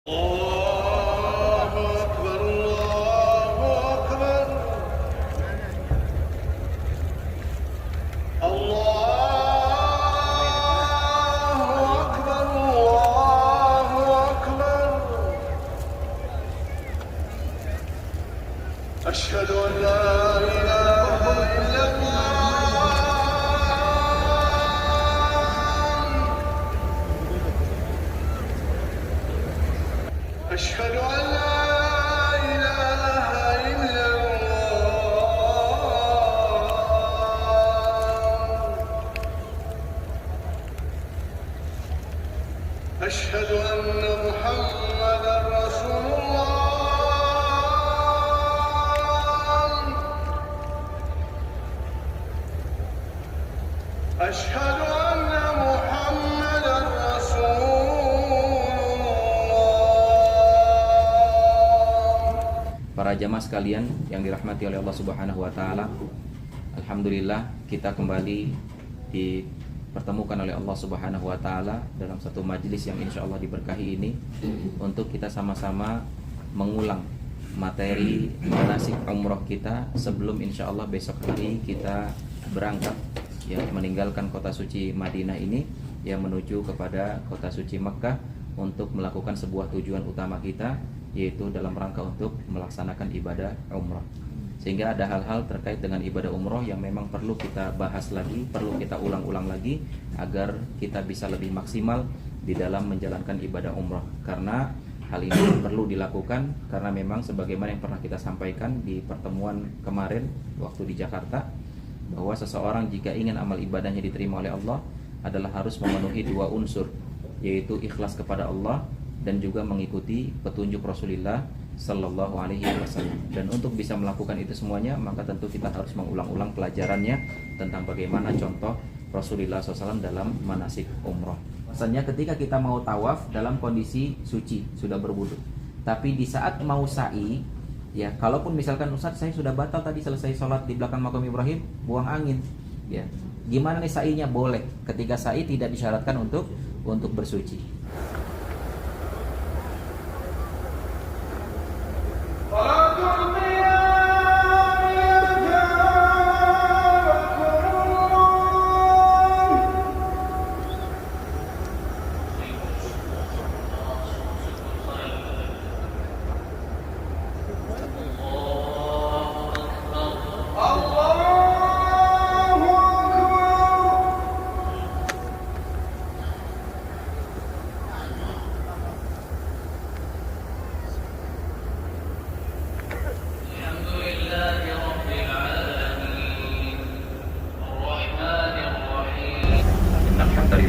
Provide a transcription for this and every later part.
الله أكبر الله أكبر الله أكبر الله أكبر أشهد أن لا إله إلا الله أشهد أن لا إله إلا الله أشهد أن محمدا رسول الله أشهد أن محمدا رسول الله. Para jamaah sekalian yang dirahmati oleh Allah Subhanahu wa taala, alhamdulillah kita kembali dipertemukan oleh Allah Subhanahu wa taala dalam satu majelis yang insyaallah diberkahi ini untuk kita sama-sama mengulang materi manasik umroh kita sebelum insyaallah besok hari kita berangkat ya meninggalkan kota suci Madinah ini yang menuju kepada kota suci Mekkah untuk melakukan sebuah tujuan utama kita, yaitu dalam rangka untuk melaksanakan ibadah umroh. Sehingga ada hal-hal terkait dengan ibadah umroh yang memang perlu kita bahas lagi, perlu kita ulang-ulang lagi agar kita bisa lebih maksimal di dalam menjalankan ibadah umroh. Karena hal ini perlu dilakukan karena memang sebagaimana yang pernah kita sampaikan di pertemuan kemarin waktu di Jakarta, bahwa seseorang jika ingin amal ibadahnya diterima oleh Allah adalah harus memenuhi dua unsur, yaitu ikhlas kepada Allah dan juga mengikuti petunjuk Rasulullah Sallallahu Alaihi Wasallam. Dan untuk bisa melakukan itu semuanya, maka tentu kita harus mengulang-ulang pelajarannya tentang bagaimana contoh Rasulullah SAW dalam manasik umroh. Maksudnya ketika kita mau tawaf dalam kondisi suci, sudah berwudu. Tapi di saat mau sa'i, ya kalaupun misalkan Ustaz saya sudah batal tadi selesai sholat di belakang makam Ibrahim, buang angin, ya gimana nih sa'inya? Boleh. Ketika sa'i tidak disyaratkan untuk bersuci.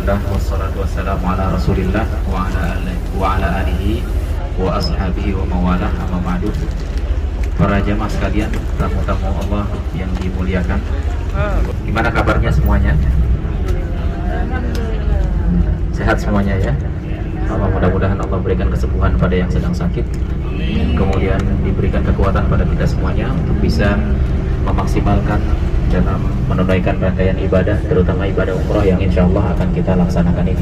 Wassalatu wassalamu ala Rasulillah wa ala alihi wa ashabihi wa mawalah, amma ba'du. Para jamaah sekalian, tamu-tamu Allah yang dimuliakan, gimana kabarnya semuanya? Sehat semuanya ya? Allah, mudah-mudahan Allah berikan kesembuhan pada yang sedang sakit, kemudian diberikan kekuatan pada kita semuanya untuk bisa memaksimalkan dalam menunaikan rangkaian ibadah, terutama ibadah umroh yang insya Allah akan kita laksanakan ini.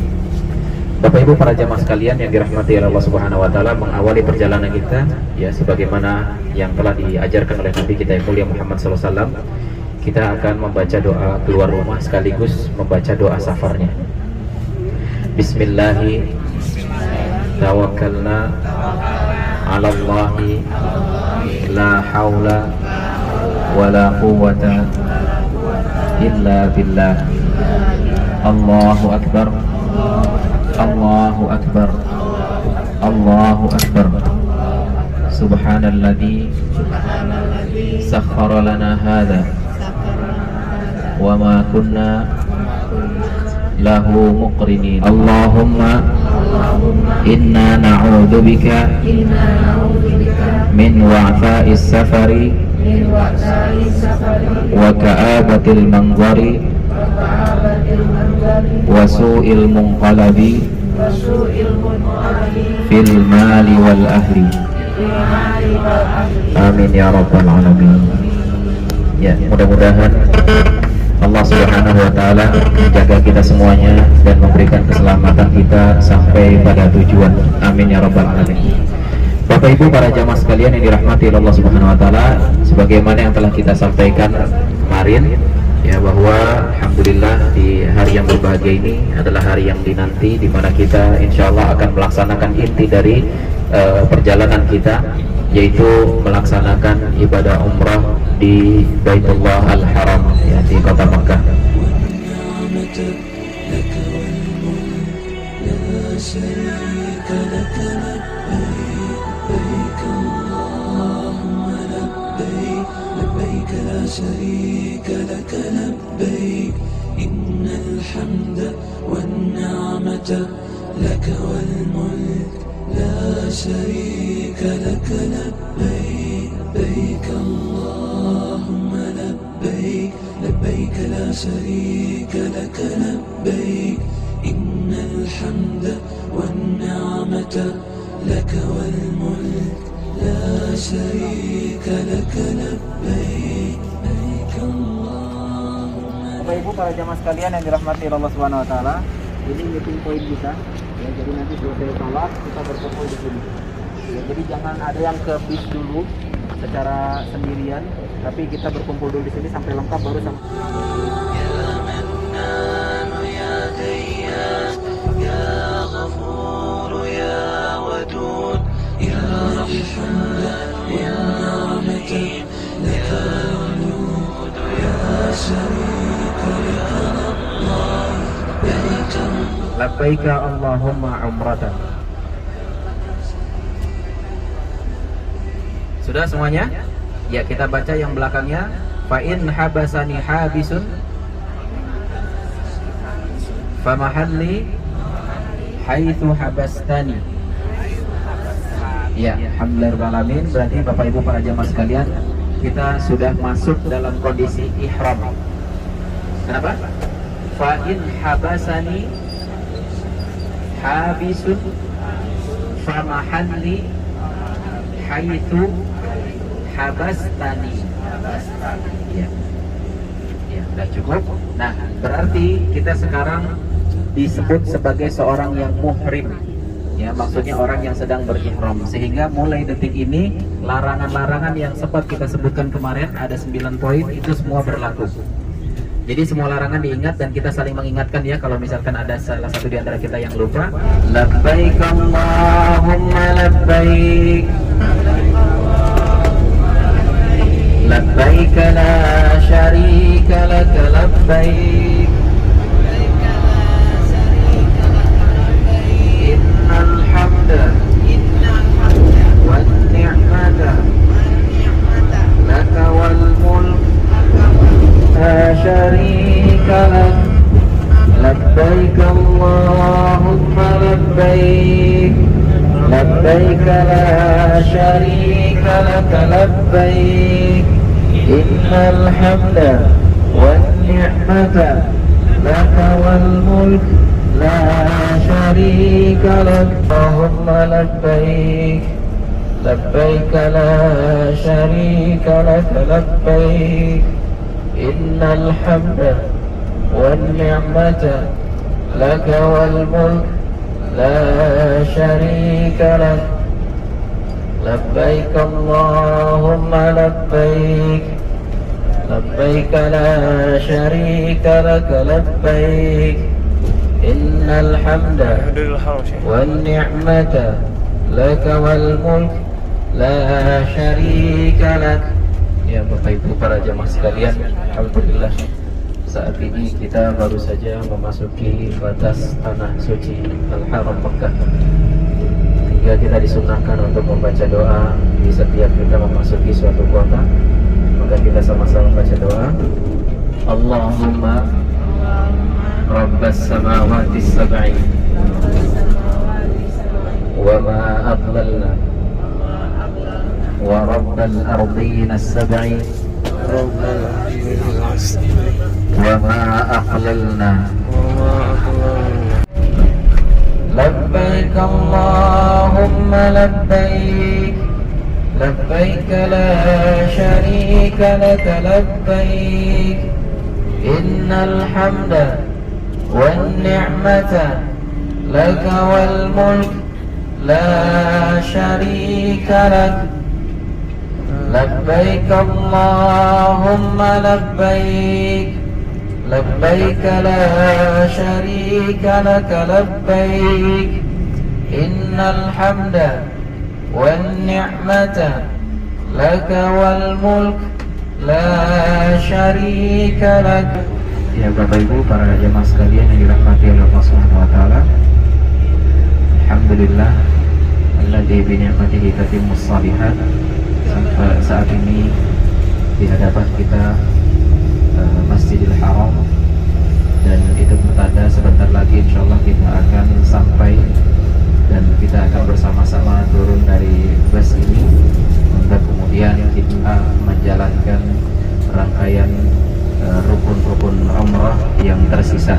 Bapak Ibu para jamaah sekalian yang dirahmati oleh Allah Subhanahu wa taala, mengawali perjalanan kita ya sebagaimana yang telah diajarkan oleh Nabi kita yang mulia Muhammad SAW, kita akan membaca doa keluar rumah sekaligus membaca doa safarnya. Bismillahi tawakkalna 'ala Allahi la haula wala quwwata illa billah. Allahu akbar, Allahu akbar, Allahu akbar. Subhanalladzi sakhkhara lana hadza wa ma kunna lahu muqrinin. Allahumma inna na'udzubika min wa'tha'is safari wa ka'abatil manzari wa su'il munqalabi fil mali wal ahli. Amin ya rabbal alamin. Ya, mudah-mudahan Allah Subhanahu wa taala menjaga kita semuanya dan memberikan keselamatan kita sampai pada tujuan. Amin ya rabbal alamin. Bapak Ibu para jamaah sekalian yang dirahmati Allah Subhanahu wa taala, sebagaimana yang telah kita sampaikan kemarin ya, bahwa alhamdulillah di hari yang berbahagia ini adalah hari yang dinanti, di mana kita insyaallah akan melaksanakan inti dari perjalanan kita, yaitu melaksanakan ibadah umrah di Baitullah Al-Haram ya, di kota Makkah. لا شريك لك لبيك لبيك اللهم لبيك لبيك لا شريك لك لبيك إن الحمد والنعمة لك والملك لا شريك لك لبيك لبيك اللهم. Bapak Ibu para jamaah sekalian yang dirahmati Allah Subhanahu wa taala, ini meeting point kita. Ya, jadi nanti selesai sholat kita berkumpul di sini. Ya, jadi jangan ada yang ke bis dulu secara sendirian, tapi kita berkumpul dulu di sini sampai lengkap baru sampai. يا منان يا ديان يا غفور يا ودود يا رحمن يا رحيم لك الجود يا شريك لك الله لبيك Labbaika Allahumma umratan. Sudah semuanya? Ya, kita baca yang belakangnya. Fa in habasani habisun fa mahalli haitsu habastani. Ya, alhamdulillah alamin. Berarti Bapak Ibu para jamaah sekalian, kita sudah masuk dalam kondisi ihram. Kenapa? Fa in habasani habisun famahalli haitsu habastani. Ya. Ya, sudah cukup. Nah, berarti kita sekarang disebut sebagai seorang yang muhrim. Ya, maksudnya orang yang sedang berihram. Sehingga mulai detik ini larangan-larangan yang sempat kita sebutkan kemarin ada 9 poin itu semua berlaku. Jadi semua larangan diingat dan kita saling mengingatkan ya, kalau misalkan ada salah satu di antara kita yang lupa. Labbaik Allahumma labbaik labbaik la syarika lak labbaik innal hamda wan ni'mata laka wal mulk لا شريك لك لبيك اللهم لبيك لبيك لا شريك لك لبيك إن الحمد والنعمة لك والملك لا شريك لك اللهم لبيك لبيك لا شريك لك لبيك إن الحمد والنعمة لك والملك لا شريك لك لبيك اللهم لبيك لبيك لا شريك لك لبيك إن الحمد والنعمة لك والملك لا شريك لك. Ya Bapak Ibu para jamaah sekalian, alhamdulillah saat ini kita baru saja memasuki batas tanah suci Al-Haram Makkah. Hingga kita disunahkan untuk membaca doa di setiap kita memasuki suatu kota. Maka kita sama-sama baca doa. Allahumma Rabbas samawati sab'i wa ma adlalna ورب الأرضين السبع وما أقللنا لبيك اللهم لبيك لبيك لا شريك لك لبيك إن الحمد والنعمة لك والملك لا شريك لك لبيك اللهم لبيك لبيك لا شريك لك لبيك إن الحمد والنعمة لك والملك لا شريك لك. Ya Bapak Ibu, para jemaah sekalian yang dirahmati oleh Allah Subhanahu wa taala. Alhamdulillah alladzi bi ni'matihi tatimmus shalihat. Sampai saat ini di hadapan kita Masjidil Haram, dan itu bertanda sebentar lagi insyaallah kita akan sampai dan kita akan bersama-sama turun dari bus ini untuk kemudian kita menjalankan rangkaian rukun-rukun umrah yang tersisa,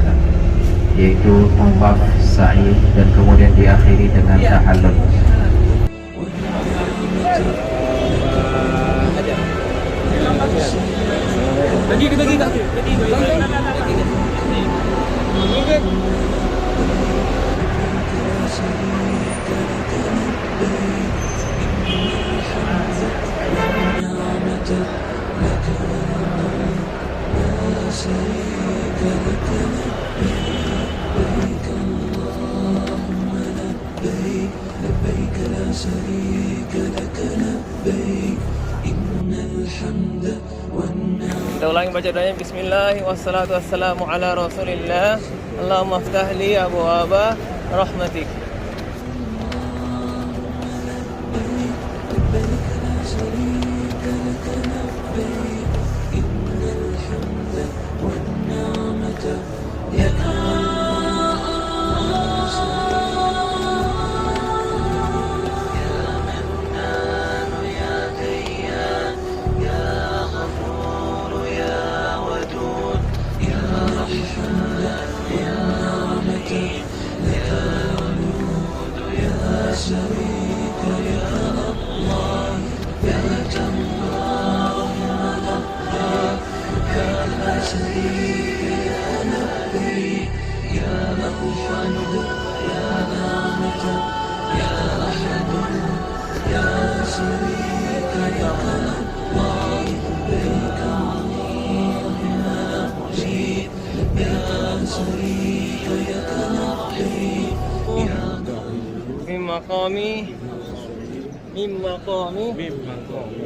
yaitu tawaf, sa'i, dan kemudian diakhiri dengan tahallul. Kita ulangi baca doanya. Bismillah wassalatu wassalamu ala rasulillah. Allahumma aftah li abwaaba rahmatik. Min maqami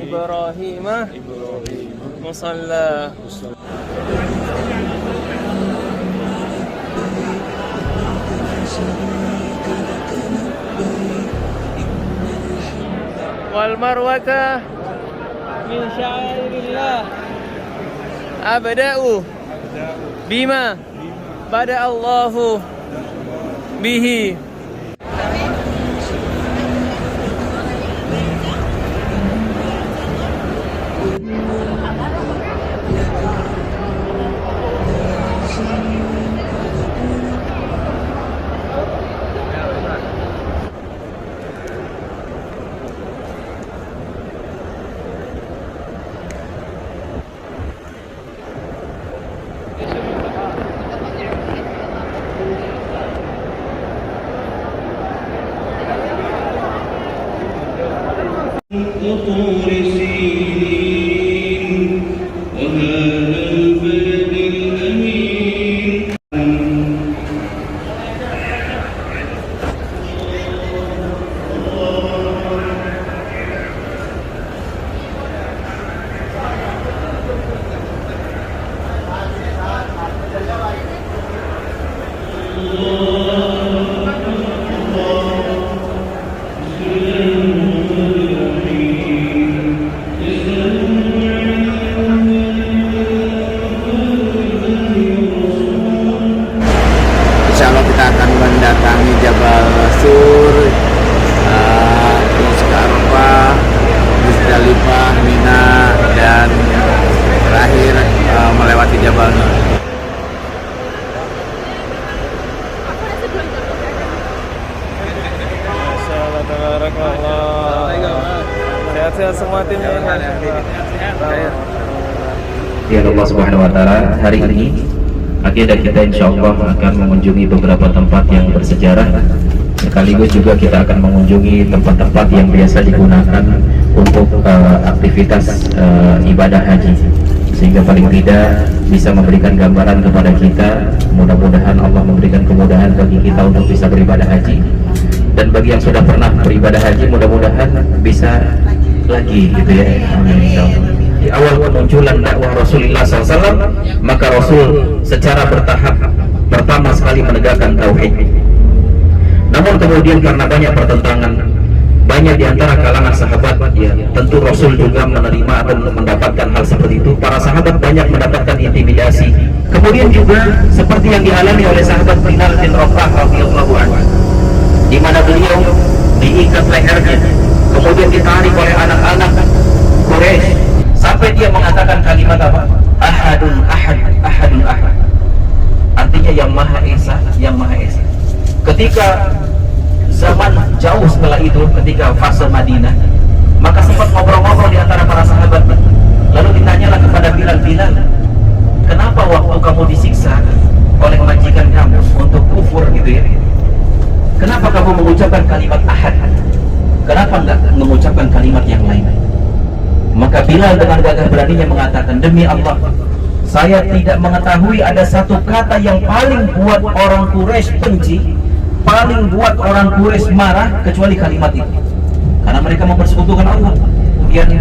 Ibrahim musalla. Wal marwata min sya'airillah. Abda'u bima bada Allahu bihi. وطور سينين وهذا البلد الأمين. Insyaallah kita akan mendatangi Jabal Sur, terus ke Arafah, Muzdalifah, Mina, dan terakhir melewati Jabal Nur. Masyaallah, tabarakallah. Sehat-sehat semua timnya. dirahmati oleh Allah Subhanahu wa taala, hari ini akhirnya kita insyaallah akan mengunjungi beberapa tempat yang bersejarah, sekaligus juga kita akan mengunjungi tempat-tempat yang biasa digunakan untuk aktivitas ibadah haji, sehingga paling tidak bisa memberikan gambaran kepada kita. Mudah-mudahan Allah memberikan kemudahan bagi kita untuk bisa beribadah haji, dan bagi yang sudah pernah beribadah haji mudah-mudahan bisa lagi gitu ya. Amin insyaallah. Di awal kemunculan dakwah Rasulullah SAW, maka Rasul secara bertahap pertama sekali menegakkan tauhid. Namun kemudian karena banyak pertentangan, banyak di antara kalangan sahabat, ya tentu Rasul juga menerima atau mendapatkan hal seperti itu. Para sahabat banyak mendapatkan intimidasi. Kemudian juga seperti yang dialami oleh sahabat Bilal bin Rabah radhiyallahu anhu, di mana beliau diikat lehernya, kemudian ditarik oleh anak-anak Quraisy, sampai dia mengatakan kalimat apa? Ahadun ahad, ahadun ahad. Artinya yang Maha Esa, yang Maha Esa. Ketika zaman jauh setelah itu, ketika fase Madinah, maka sempat ngobrol-ngobrol di antara para sahabat. Lalu ditanyalah kepada Bilal, Bilal, kenapa waktu kamu disiksa oleh majikan kamu untuk kufur gitu ya, kenapa kamu mengucapkan kalimat ahad? Kenapa enggak mengucapkan kalimat yang lain? Maka Bilal dengan gagah beraninya mengatakan, demi Allah, saya tidak mengetahui ada satu kata yang paling buat orang Quraisy benci, paling buat orang Quraisy marah, kecuali kalimat itu. Karena mereka mempersekutukan Allah. Kemudian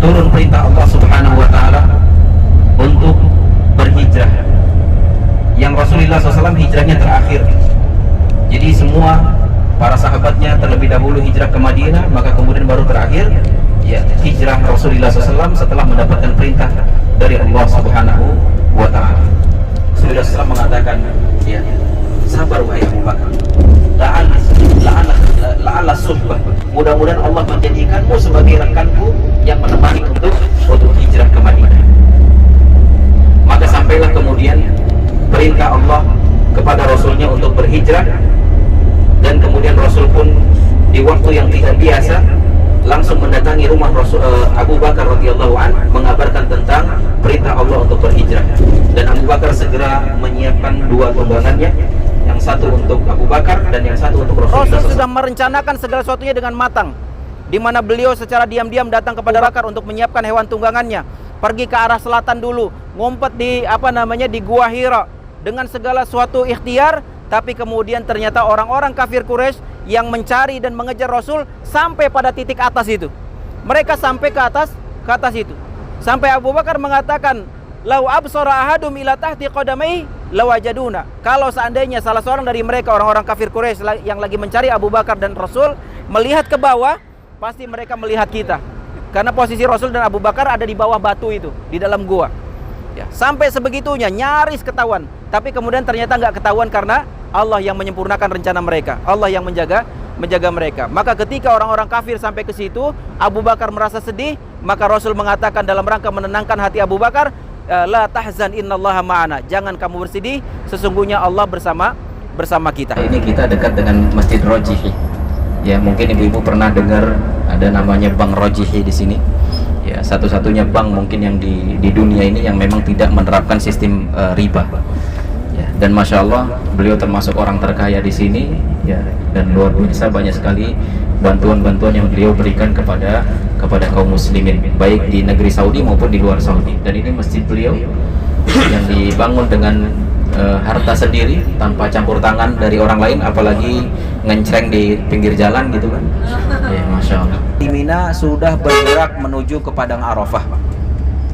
turun perintah Allah Subhanahu wa taala untuk berhijrah, yang Rasulullah SAW hijrahnya terakhir. Jadi semua para sahabatnya terlebih dahulu hijrah ke Madinah, maka kemudian baru terakhir ya hijrah Rasulullah SAW setelah mendapatkan perintah dari Allah Subhanahu wa taala. Rasulullah SAW mengatakan, ya sabar wahai Abu Bakar, la'alla suhbah, mudah-mudahan Allah menjadikanmu sebagai rekanku yang menemani untuk hijrah ke Madinah. Maka sampailah kemudian perintah Allah kepada Rasulnya untuk berhijrah, dan kemudian Rasul pun di waktu yang tidak biasa langsung mendatangi rumah Rasul, Abu Bakar radhiyallahu anhu, mengabarkan tentang perintah Allah untuk berhijrah. Dan Abu Bakar segera menyiapkan dua tunggangannya, yang satu untuk Abu Bakar dan yang satu untuk Rasulullah. Rasul sudah merencanakan segala sesuatunya dengan matang, di mana beliau secara diam-diam datang kepada Abu Bakar untuk menyiapkan hewan tunggangannya, pergi ke arah selatan dulu, ngumpet di Gua Hira dengan segala suatu ikhtiar. Tapi kemudian ternyata orang-orang kafir Quraisy yang mencari dan mengejar Rasul sampai pada titik atas itu. Mereka sampai ke atas itu. Sampai Abu Bakar mengatakan, "Lau absara ahadum ila tahti qadamai lawajaduna." Kalau seandainya salah seorang dari mereka, orang-orang kafir Quraisy yang lagi mencari Abu Bakar dan Rasul, melihat ke bawah, pasti mereka melihat kita. Karena posisi Rasul dan Abu Bakar ada di bawah batu itu, di dalam gua. Ya, sampai sebegitunya, nyaris ketahuan. Tapi kemudian ternyata nggak ketahuan karena Allah yang menyempurnakan rencana mereka, Allah yang menjaga mereka. Maka ketika orang-orang kafir sampai ke situ, Abu Bakar merasa sedih, maka Rasul mengatakan dalam rangka menenangkan hati Abu Bakar, la tahzan innallaha ma'ana, jangan kamu bersedih, sesungguhnya Allah bersama kita. Ini kita dekat dengan Masjid Rojihi. Ya, mungkin ibu-ibu pernah dengar ada namanya Bank Rojihi di sini. Ya, satu-satunya bank mungkin yang di dunia ini yang memang tidak menerapkan sistem riba. Ya, dan masya Allah beliau termasuk orang terkaya di sini, ya, dan luar biasa banyak sekali bantuan-bantuan yang beliau berikan kepada kaum muslimin, baik di negeri Saudi maupun di luar Saudi. Dan ini masjid beliau yang dibangun dengan harta sendiri tanpa campur tangan dari orang lain, apalagi ngencreng di pinggir jalan gitu kan. Ya, masya Allah. Di Mina sudah bergerak menuju ke Padang Arafah.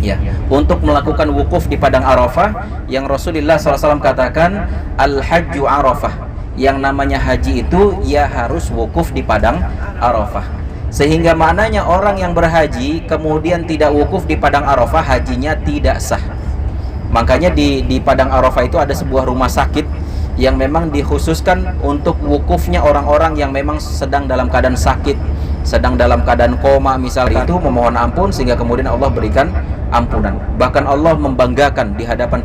Ya, untuk melakukan wukuf di Padang Arafah, yang Rasulullah SAW katakan al-hajju Arafah, yang namanya haji itu ya harus wukuf di Padang Arafah. Sehingga maknanya orang yang berhaji kemudian tidak wukuf di Padang Arafah, hajinya tidak sah. Makanya di Padang Arafah itu ada sebuah rumah sakit yang memang dikhususkan untuk wukufnya orang-orang yang memang sedang dalam keadaan sakit, sedang dalam keadaan koma misalnya, itu memohon ampun sehingga kemudian Allah berikan ampunan. Bahkan Allah membanggakan di hadapan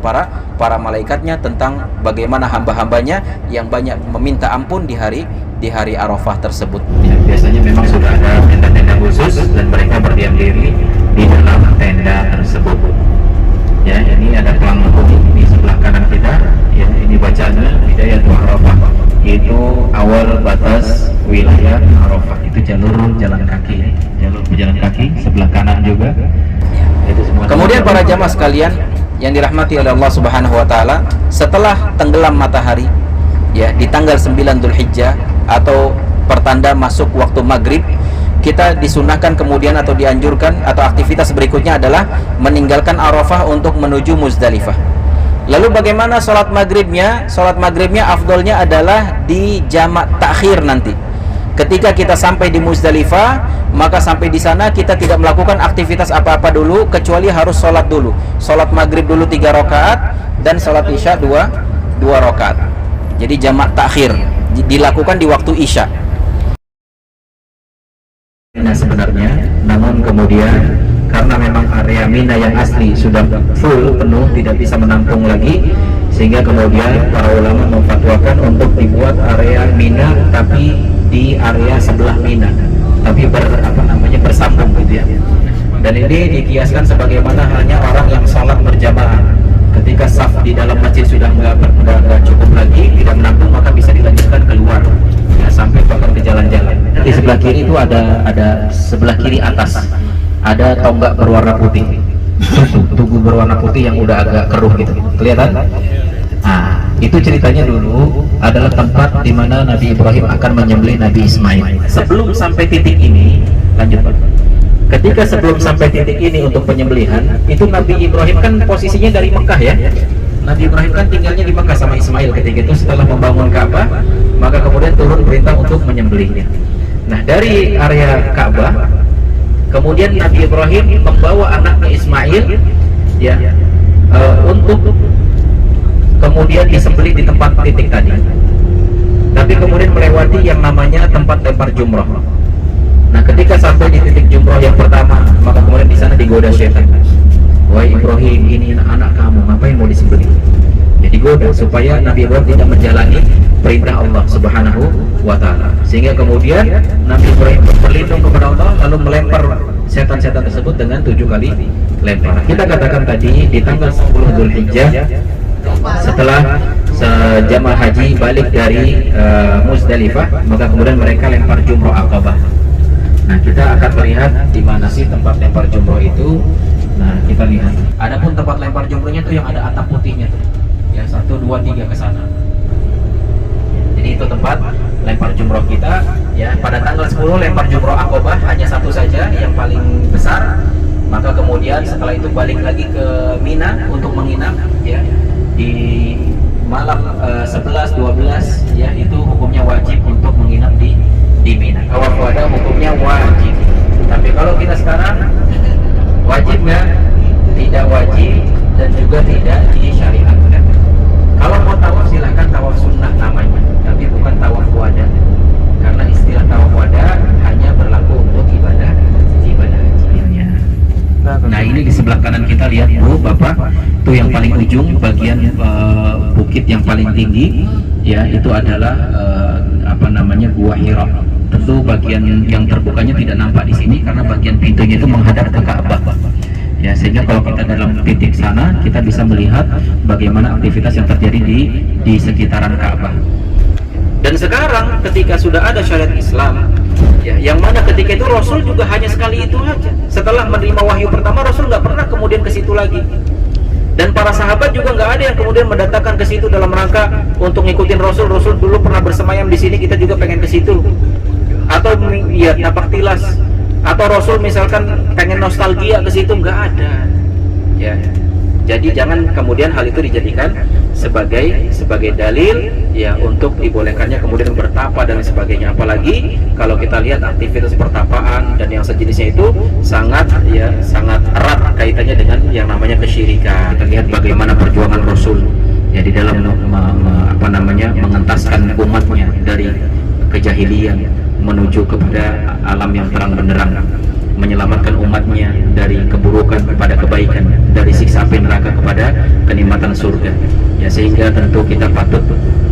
para malaikatnya tentang bagaimana hamba-hambanya yang banyak meminta ampun di hari Arafah tersebut. Ya, biasanya memang sudah ada tenda-tenda khusus dan mereka berdiam diri di dalam tenda tersebut. pejalan kaki, jalur pejalan kaki sebelah kanan juga. Itu semua. Kemudian para jamaah sekalian yang dirahmati oleh Allah Subhanahu wa taala, setelah tenggelam matahari ya di tanggal 9 Dzulhijjah atau pertanda masuk waktu maghrib, kita disunahkan kemudian atau dianjurkan atau aktivitas berikutnya adalah meninggalkan Arafah untuk menuju Muzdalifah. Lalu bagaimana sholat maghribnya? Sholat maghribnya afdolnya adalah di jamak takhir nanti. Ketika kita sampai di Muzdalifah, maka sampai di sana kita tidak melakukan aktivitas apa-apa dulu kecuali harus sholat dulu. Sholat maghrib dulu 3 rakaat dan sholat isya 2 rakaat. Jadi jamak takhir dilakukan di waktu isya. Nah sebenarnya, namun kemudian karena memang area Mina yang asli sudah full penuh, tidak bisa menampung lagi, sehingga kemudian para ulama memfatwakan untuk dibuat area Mina tapi di area sebelah Mina, tapi bersambung gitu ya. Dan ini dikiaskan sebagaimana halnya orang yang sholat berjamaah. Ketika saf di dalam masjid sudah nggak cukup lagi, tidak menampung, maka bisa dilanjutkan keluar ya, sampai bahkan ke jalan-jalan. Di sebelah kiri itu ada sebelah kiri atas ada tonggak berwarna putih, tugu berwarna putih yang udah agak keruh gitu, kelihatan? Nah, itu ceritanya dulu adalah tempat di mana Nabi Ibrahim akan menyembelih Nabi Ismail. Sebelum sampai titik ini, lanjut Pak. Ketika sebelum sampai titik ini untuk penyembelihan, itu Nabi Ibrahim kan posisinya dari Mekah ya. Nabi Ibrahim kan tinggalnya di Mekah sama Ismail ketika itu. Setelah membangun Ka'bah, maka kemudian turun perintah untuk menyembelihnya. Nah, dari area Ka'bah, kemudian Nabi Ibrahim membawa anaknya Ismail ya untuk kemudian disembelih di tempat titik tadi. Tapi kemudian melewati yang namanya tempat lempar jumroh. Nah, ketika sampai di titik jumroh yang pertama, maka kemudian di sana digoda syaitan. Wahai Ibrahim, ini anak kamu, ngapain mau disembelih? Jadi goda supaya Nabi Ibrahim tidak menjalani perintah Allah Subhanahu wa taala. Sehingga kemudian Nabi Ibrahim berlindung kepada Allah lalu melempar setan-setan tersebut dengan 7 kali lemparan. Kita katakan tadi di tanggal 10 Dzulhijjah setelah jamaah haji balik dari Muzdalifah, maka kemudian mereka lempar jumroh Aqabah. Nah, kita akan melihat di mana sih tempat lempar jumroh itu. Nah, kita lihat. Adapun tempat lempar jumrohnya tuh yang ada atap putihnya tuh. Ya, 1, 2, 3 ke sana. Jadi itu tempat lempar jumroh kita ya. Pada tanggal 10 lempar jumroh Aqabah hanya satu saja yang paling besar. Maka kemudian setelah itu balik lagi ke Mina untuk menginap ya. Di malam 11, 12 ya, itu hukumnya wajib untuk menginap di Mina. Tawaf wada hukumnya wajib. Tapi kalau kita sekarang wajib nggak? Tidak wajib dan juga tidak disyariatkan. Kalau mau tawaf silahkan tawaf sunnah namanya, tapi bukan tawaf wada. Karena istilah tawaf wada hanya berlaku untuk ibadah haji. Nah, ini di sebelah kanan kita lihat Bu, Bapak, itu yang paling ujung bagian bukit yang paling tinggi ya, itu adalah Gua Hira. Tentu bagian yang terbukanya tidak nampak di sini karena bagian pintunya itu menghadap ke Ka'bah. Ya, sehingga kalau kita dalam titik sana kita bisa melihat bagaimana aktivitas yang terjadi di sekitaran Ka'bah. Dan sekarang ketika sudah ada syariat Islam ya, yang mana ketika itu Rasul juga hanya sekali itu aja. Setelah menerima wahyu pertama, Rasul nggak pernah kemudian ke situ lagi. Dan para sahabat juga nggak ada yang kemudian mendatangkan ke situ dalam rangka untuk ngikutin Rasul. Rasul dulu pernah bersemayam di sini, kita juga pengen ke situ. Atau ya napak tilas. Atau Rasul misalkan pengen nostalgia ke situ, nggak ada. Ya. Jadi jangan kemudian hal itu dijadikan sebagai dalil ya untuk dibolehkannya kemudian bertapa dan sebagainya. Apalagi kalau kita lihat aktivitas pertapaan dan yang sejenisnya itu sangat erat kaitannya dengan yang namanya kesyirikan. Kita lihat bagaimana perjuangan Rasul ya di dalam mengentaskan umatnya dari kejahilian menuju kepada alam yang terang benderang, menyelamatkan umatnya dari keburukan kepada kebaikan, dari siksa api neraka kepada kenikmatan surga. Ya, sehingga tentu kita patut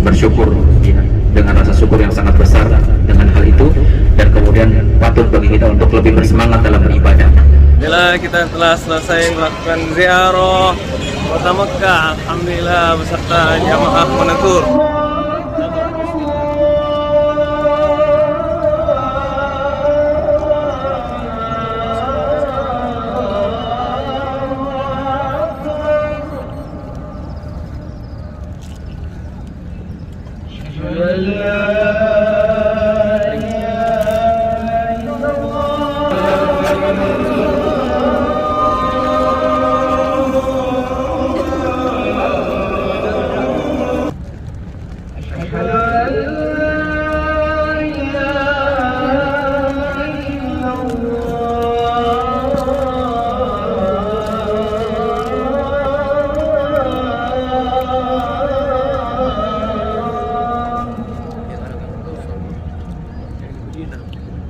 bersyukur ya, dengan rasa syukur yang sangat besar dengan hal itu, dan kemudian patut bagi kita untuk lebih bersemangat dalam beribadah. Bila kita telah selesai melakukan ziarah Kota Mekah, alhamdulillah beserta jamaah menegur. أن لا